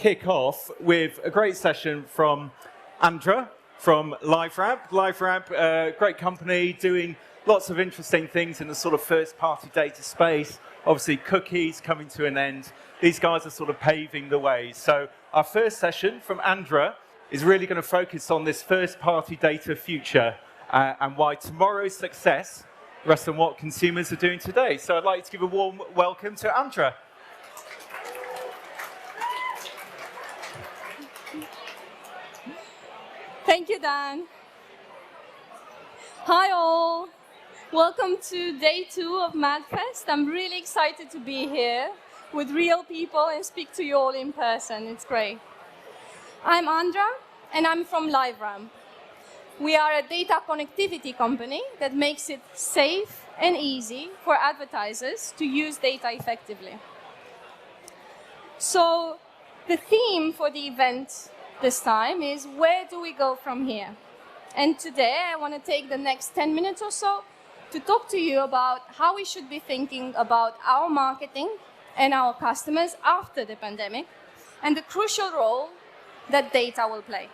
kick off with a great session from Andra from LiveRamp. LiveRamp, great company doing lots of interesting things in the sort of first-party data space. Obviously, cookies coming to an end. These guys are sort of paving the way. So our first session from Andra is really going to focus on this first-party data future and why tomorrow's success rests on what consumers are doing today. So I'd like to give a warm welcome to Andra. Thank you, Dan. Hi, all. Welcome to day 2 of MadFest. I'm really excited to be here with real people and speak to you all in person. It's great. I'm Andra, and I'm from LiveRamp. We are a data connectivity company that makes it safe and easy for advertisers to use data effectively. So the theme for the event this time is, where do we go from here? And today I want to take the next 10 minutes or so to talk to you about how we should be thinking about our marketing and our customers after the pandemic and the crucial role that data will play.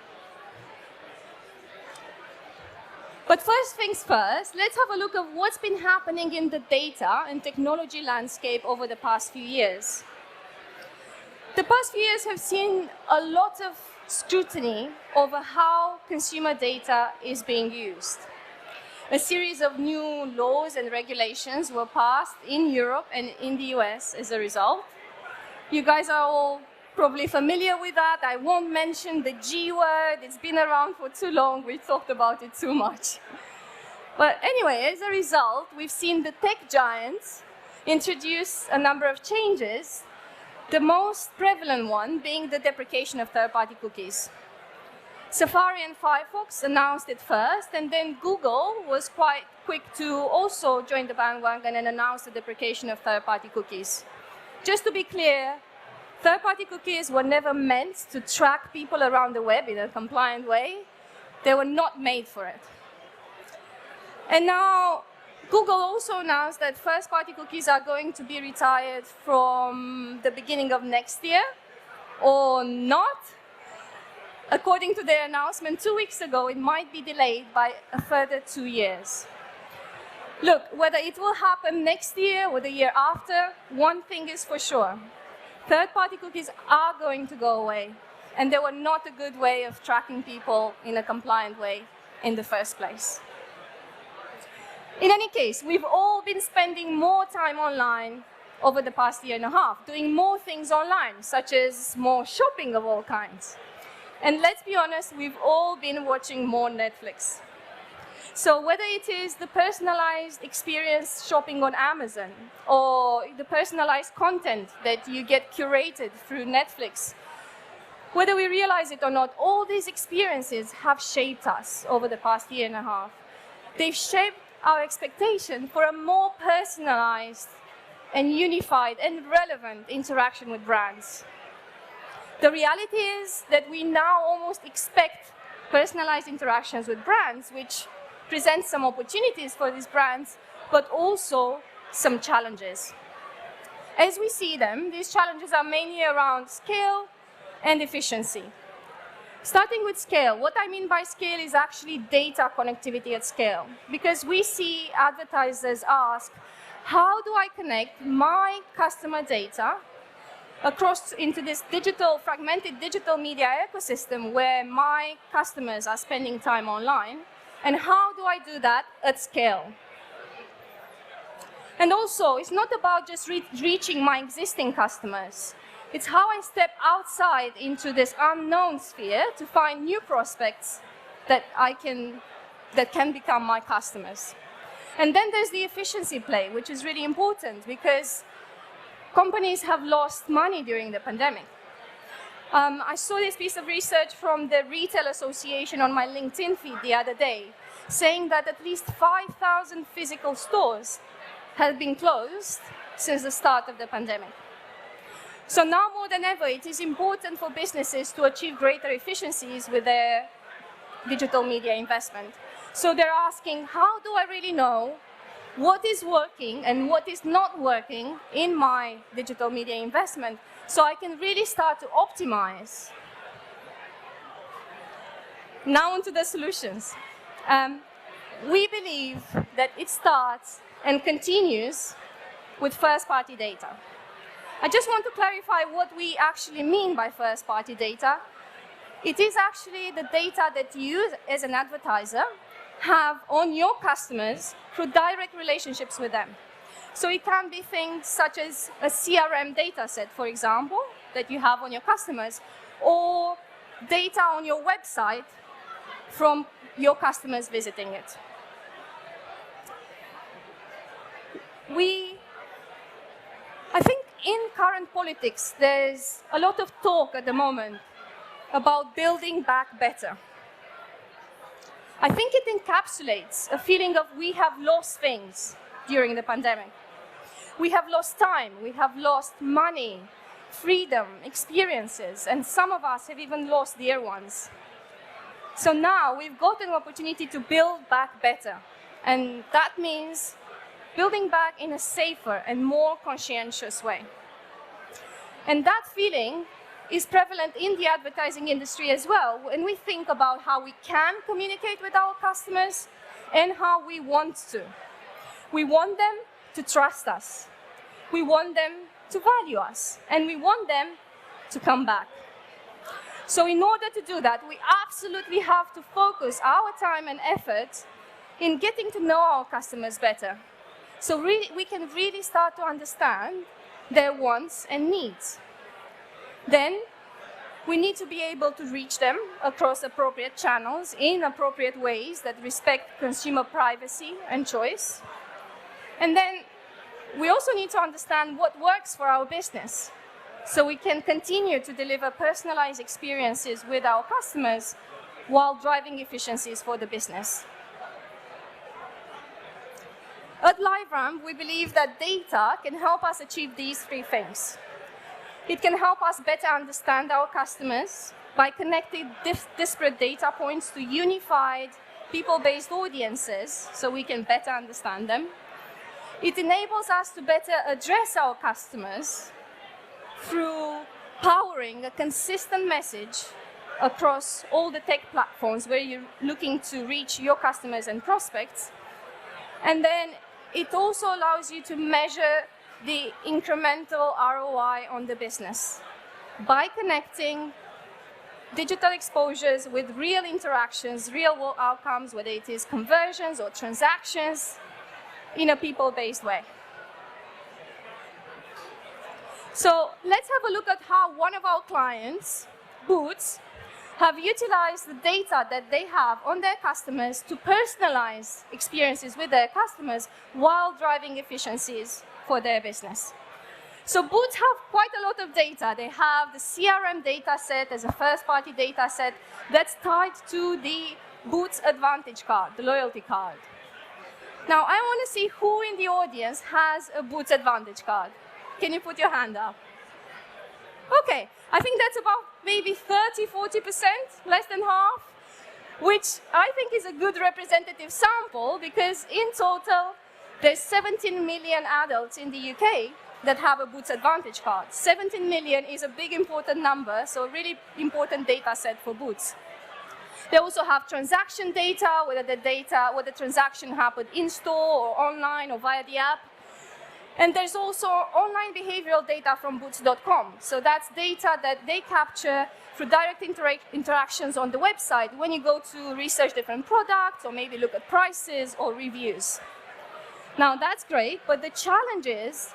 But first things first, let's have a look at what's been happening in the data and technology landscape over the past few years. The past few years have seen a lot of scrutiny over how consumer data is being used. A series of new laws and regulations were passed in Europe and in the US as a result. You guys are all probably familiar with that. I won't mention the G word. It's been around for too long. We've talked about it too much. But anyway, as a result, we've seen the tech giants introduce a number of changes, the most prevalent one being the deprecation of third-party cookies. Safari and Firefox announced it first, and then Google was quite quick to also join the bandwagon and announce the deprecation of third-party cookies. Just to be clear, third-party cookies were never meant to track people around the web in a compliant way. They were not made for it. And now, Google also announced that first-party cookies are going to be retired from the beginning of next year, or not. According to their announcement 2 weeks ago, it might be delayed by a further 2 years. Look, whether it will happen next year or the year after, one thing is for sure. Third-party cookies are going to go away, and they were not a good way of tracking people in a compliant way in the first place. In any case, we've all been spending more time online over the past year and a half, doing more things online, such as more shopping of all kinds. And let's be honest, we've all been watching more Netflix. So whether it is the personalized experience shopping on Amazon or the personalized content that you get curated through Netflix, whether we realize it or not, all these experiences have shaped us over the past year and a half. They've shaped our expectation for a more personalized and unified and relevant interaction with brands. The reality is that we now almost expect personalized interactions with brands, which presents some opportunities for these brands, but also some challenges. As we see them, these challenges are mainly around scale and efficiency. Starting with scale, what I mean by scale is actually data connectivity at scale, because we see advertisers ask, how do I connect my customer data across into this fragmented digital media ecosystem where my customers are spending time online, and how do I do that at scale? And also, it's not about just reaching my existing customers. It's how I step outside into this unknown sphere to find new prospects that can become my customers. And then there's the efficiency play, which is really important because companies have lost money during the pandemic. I saw this piece of research from the Retail Association on my LinkedIn feed the other day, saying that at least 5,000 physical stores have been closed since the start of the pandemic. So now more than ever, it is important for businesses to achieve greater efficiencies with their digital media investment. So they're asking, how do I really know what is working and what is not working in my digital media investment, so I can really start to optimize. Now onto the solutions. We believe that it starts and continues with first-party data. I just want to clarify what we actually mean by first-party data. It is actually the data that you, as an advertiser, have on your customers through direct relationships with them. So it can be things such as a CRM data set, for example, that you have on your customers, or data on your website from your customers visiting it. I think in current politics, there's a lot of talk at the moment about building back better. I think it encapsulates a feeling of we have lost things during the pandemic. We have lost time, we have lost money, freedom, experiences, and some of us have even lost dear ones. So now we've got an opportunity to build back better. And that means building back in a safer and more conscientious way. And that feeling is prevalent in the advertising industry as well, when we think about how we can communicate with our customers and how we want to. We want them to trust us. We want them to value us. And we want them to come back. So in order to do that, we absolutely have to focus our time and effort in getting to know our customers better. So we can really start to understand their wants and needs. Then we need to be able to reach them across appropriate channels in appropriate ways that respect consumer privacy and choice. And then we also need to understand what works for our business, so we can continue to deliver personalized experiences with our customers while driving efficiencies for the business. At LiveRamp, we believe that data can help us achieve these three things. It can help us better understand our customers by connecting disparate data points to unified people-based audiences so we can better understand them. It enables us to better address our customers through powering a consistent message across all the tech platforms where you're looking to reach your customers and prospects. And then it also allows you to measure the incremental ROI on the business by connecting digital exposures with real interactions, real-world outcomes, whether it is conversions or transactions, in a people-based way. So let's have a look at how one of our clients, Boots, have utilized the data that they have on their customers to personalize experiences with their customers while driving efficiencies for their business. So Boots have quite a lot of data. They have the CRM data set as a first-party data set that's tied to the Boots Advantage card, the loyalty card. Now, I want to see who in the audience has a Boots Advantage card. Can you put your hand up? Okay, I think that's about maybe 30–40%, less than half, which I think is a good representative sample because in total, there's 17 million adults in the UK that have a Boots Advantage card. 17 million is a big important number, so a really important data set for Boots. They also have transaction data, whether the transaction happened in-store or online or via the app. And there's also online behavioral data from Boots.com. So that's data that they capture through direct interactions on the website when you go to research different products or maybe look at prices or reviews. Now that's great, but the challenge is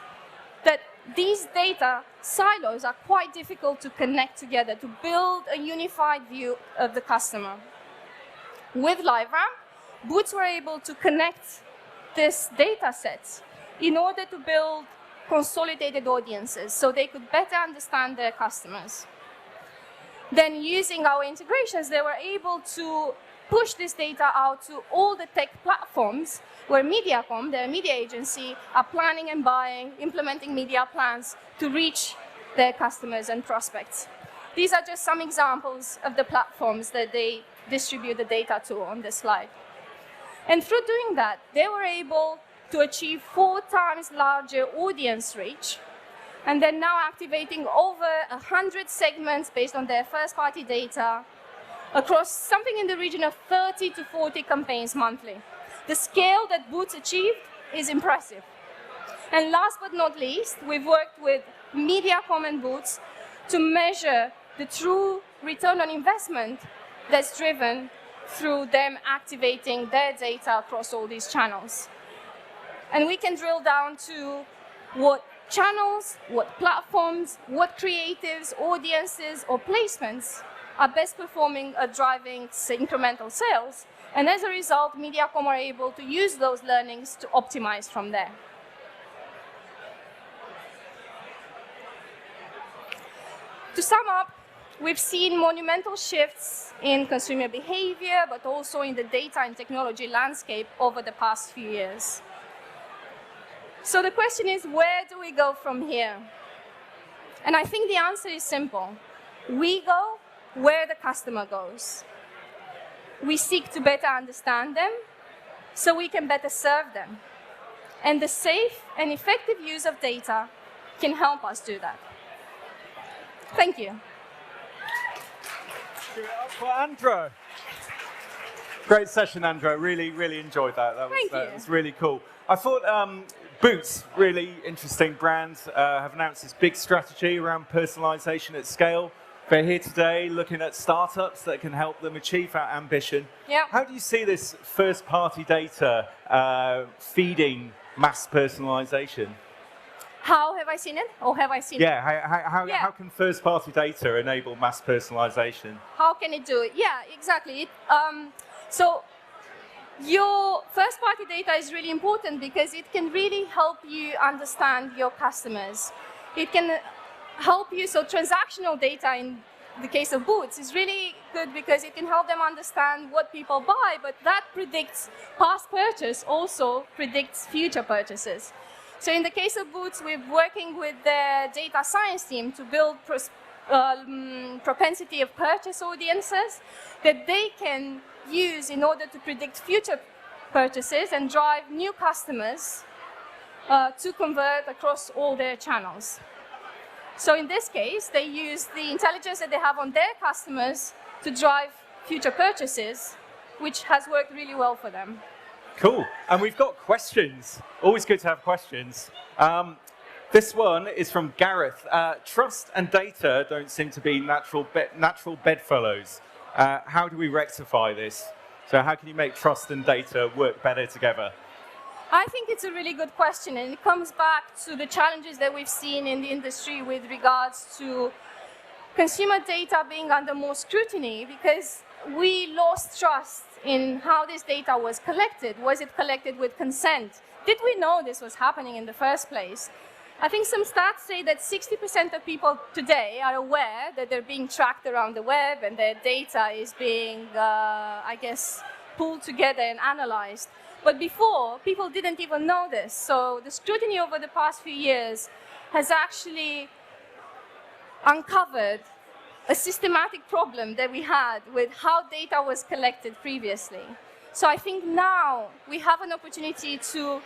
that these data silos are quite difficult to connect together to build a unified view of the customer. With LiveRamp, Boots were able to connect these data sets in order to build consolidated audiences so they could better understand their customers. Then using our integrations, they were able to push this data out to all the tech platforms where Mediacom, their media agency, are planning and buying, implementing media plans to reach their customers and prospects. These are just some examples of the platforms that they distribute the data to on this slide. And through doing that, they were able to achieve 4 times larger audience reach. And they're now activating over 100 segments based on their first-party data across something in the region of 30 to 40 campaigns monthly. The scale that Boots achieved is impressive. And last but not least, we've worked with Mediacom and Boots to measure the true return on investment that's driven through them activating their data across all these channels. And we can drill down to what channels, what platforms, what creatives, audiences, or placements are best performing at driving incremental sales. And as a result, Mediacom are able to use those learnings to optimize from there. To sum up, we've seen monumental shifts in consumer behavior, but also in the data and technology landscape over the past few years. So the question is, where do we go from here? And I think the answer is simple. We go where the customer goes. We seek to better understand them so we can better serve them. And the safe and effective use of data can help us do that. Thank you. Give it up for Andra. Great session, Andra. Really enjoyed that. That was really cool. I thought Boots, really interesting brand, have announced this big strategy around personalization at scale. They're here today looking at startups that can help them achieve that ambition. Yeah. How do you see this first-party data feeding mass personalization? How have I seen it? Or have I seen it? Yeah, how can first-party data enable mass personalization? How can it do it? Yeah, exactly. So your first-party data is really important because it can really help you understand your customers. It can help you, so transactional data in the case of Boots is really good because it can help them understand what people buy, but that predicts past purchase, also predicts future purchases. So in the case of Boots, we're working with the data science team to build propensity of purchase audiences that they can use in order to predict future purchases and drive new customers to convert across all their channels. So in this case, they use the intelligence that they have on their customers to drive future purchases, which has worked really well for them. Cool. And we've got questions. Always good to have questions. This one is from Gareth. Trust and data don't seem to be natural bedfellows. How do we rectify this? So how can you make trust and data work better together? I think it's a really good question, and it comes back to the challenges that we've seen in the industry with regards to consumer data being under more scrutiny because we lost trust in how this data was collected. Was it collected with consent? Did we know this was happening in the first place? I think some stats say that 60% of people today are aware that they're being tracked around the web and their data is being, pulled together and analyzed. But before, people didn't even know this. So the scrutiny over the past few years has actually uncovered a systematic problem that we had with how data was collected previously. So I think now we have an opportunity to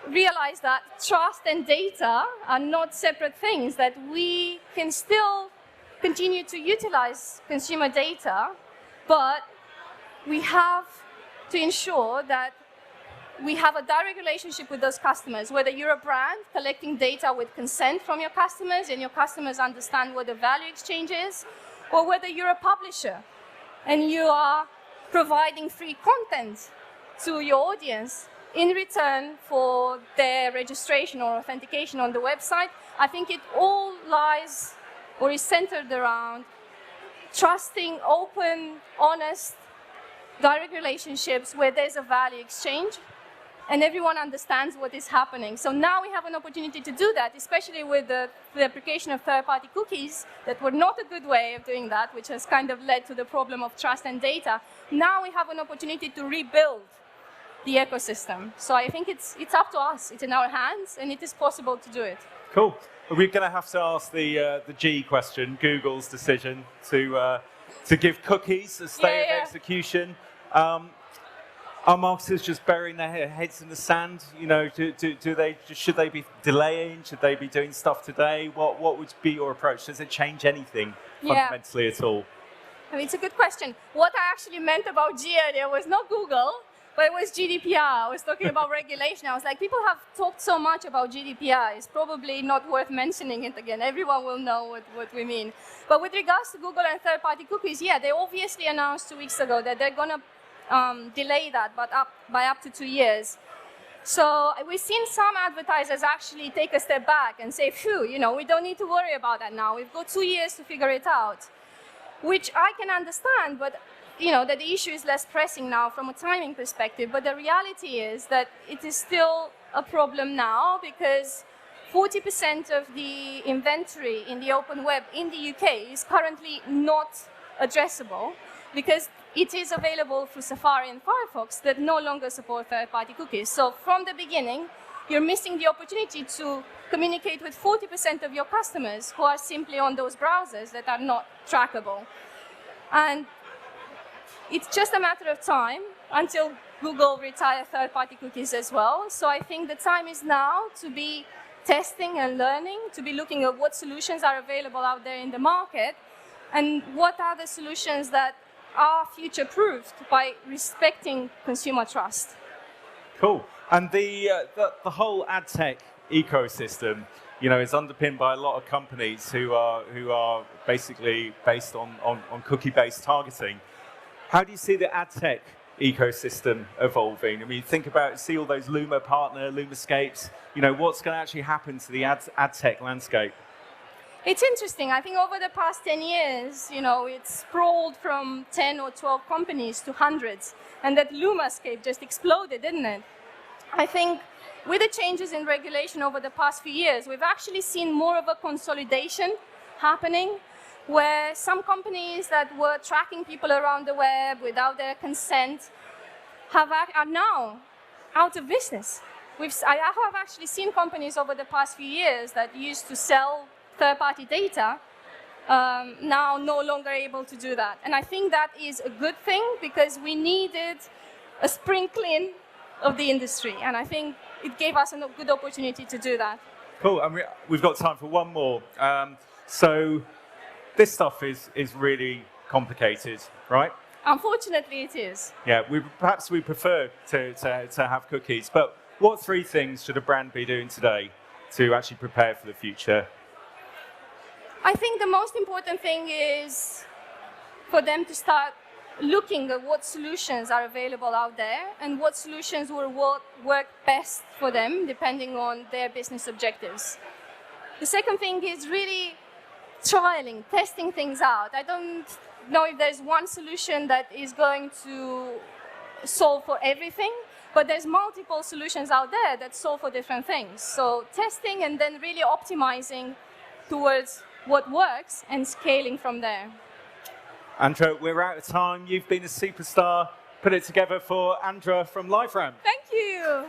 realize that trust and data are not separate things, that we can still continue to utilize consumer data, but we have to ensure that we have a direct relationship with those customers, whether you're a brand collecting data with consent from your customers and your customers understand what the value exchange is, or whether you're a publisher and you are providing free content to your audience in return for their registration or authentication on the website. I think it all lies or is centered around trusting, open, honest, direct relationships where there's a value exchange and everyone understands what is happening. So now we have an opportunity to do that, especially with the application of third-party cookies that were not a good way of doing that, which has kind of led to the problem of trust and data. Now we have an opportunity to rebuild the ecosystem. So I think it's up to us. It's in our hands, and it is possible to do it. Cool. We're going to have to ask the G question, Google's decision to give cookies a stay of execution. Are marketers just burying their heads in the sand? You know, should they be delaying? Should they be doing stuff today? What would be your approach? Does it change anything fundamentally at all? I mean, it's a good question. What I actually meant about G earlier was not Google, but it was GDPR. I was talking about regulation. I was like, people have talked so much about GDPR. It's probably not worth mentioning it again. Everyone will know what we mean. But with regards to Google and third-party cookies, yeah, they obviously announced 2 weeks ago that they're going to delay that by up to 2 years. So we've seen some advertisers actually take a step back and say, phew, you know, we don't need to worry about that now. We've got 2 years to figure it out, which I can understand, but you know, that the issue is less pressing now from a timing perspective. But the reality is that it is still a problem now because 40% of the inventory in the open web in the UK is currently not addressable because it is available through Safari and Firefox that no longer support third-party cookies. So from the beginning, you're missing the opportunity to communicate with 40% of your customers who are simply on those browsers that are not trackable. And it's just a matter of time until Google retire third-party cookies as well. So I think the time is now to be testing and learning, to be looking at what solutions are available out there in the market and what are the solutions that are future-proofed by respecting consumer trust. Cool. And the whole ad tech ecosystem, you know, is underpinned by a lot of companies who are basically based on cookie-based targeting. How do you see the ad tech ecosystem evolving? I mean, see all those Luma partner, Lumascapes, you know, what's going to actually happen to the ad tech landscape? It's interesting. I think over the past 10 years, you know, it's sprawled from 10 or 12 companies to hundreds. And that Lumascape just exploded, didn't it? I think with the changes in regulation over the past few years, we've actually seen more of a consolidation happening, where some companies that were tracking people around the web without their consent are now out of business. I have actually seen companies over the past few years that used to sell third-party data now no longer able to do that. And I think that is a good thing because we needed a spring clean of the industry. And I think it gave us a good opportunity to do that. Cool. And we've got time for one more. So this stuff is really complicated, right? Unfortunately, it is. Yeah, perhaps we prefer to have cookies, but what 3 things should a brand be doing today to actually prepare for the future? I think the most important thing is for them to start looking at what solutions are available out there and what solutions will work best for them depending on their business objectives. The second thing is really trialing, testing things out. I don't know if there's one solution that is going to solve for everything, but there's multiple solutions out there that solve for different things. So testing and then really optimizing towards what works and scaling from there. Andra, we're out of time. You've been a superstar. Put it together for Andra from LiveRamp. Thank you.